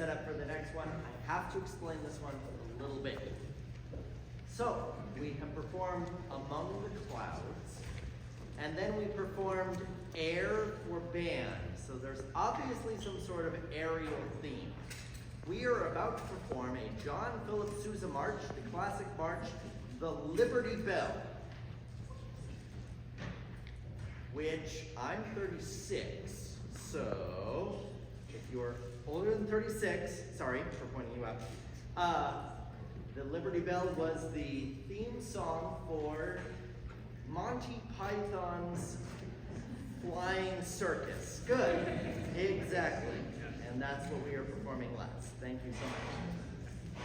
set up for the next one, I have to explain this one a little bit. So, we have performed Among the Clouds, and then we performed Air for Band. So there's obviously some sort of aerial theme. We are about to perform a John Philip Sousa march, the classic march, the Liberty Bell, which I'm 36, so if you're older than 36, sorry for pointing you out, the Liberty Bell was the theme song for Monty Python's Flying Circus. Good, exactly. And that's what we are performing last. Thank you so much.